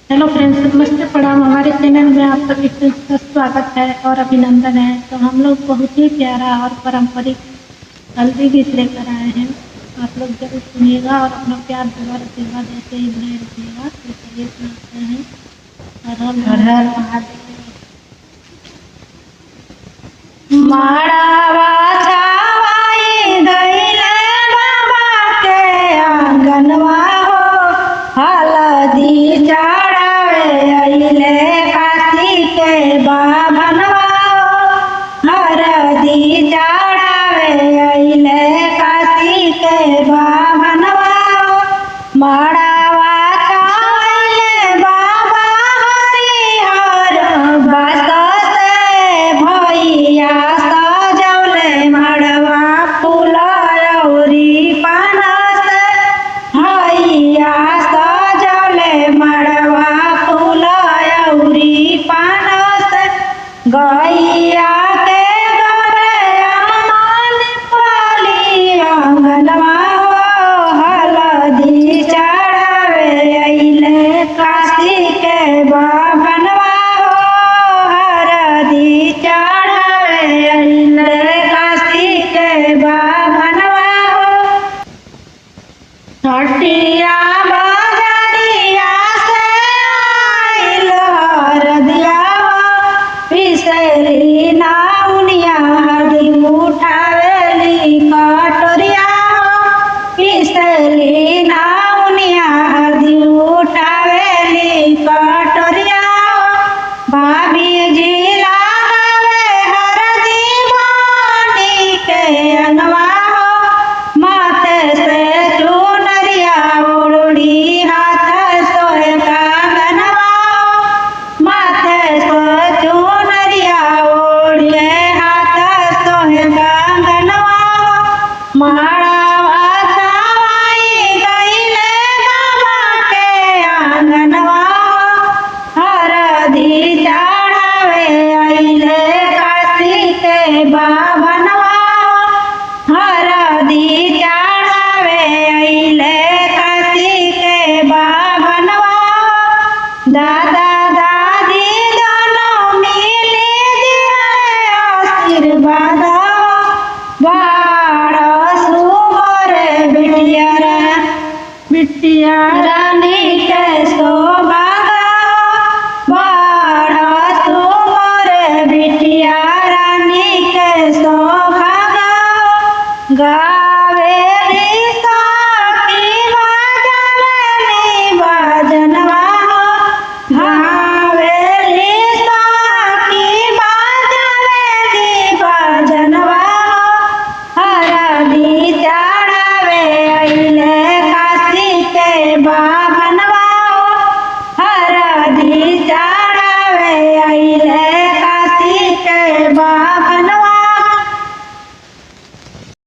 Hello friends, नमस्ते प्रणाम। हमारे चैनल में आप सभी का स्वागत है और अभिनंदन है। तो हम लोग बहुत ही प्यारा और पारंपरिक हल्दी गीत लेकर आए हैं। आप लोग जरूर सुनिएगा और अपना प्यार दुबारा सेवा देते ही बनाए रखिएगा। तो चलिए सुनाते हैं। हर हर महादेव। माड़ावा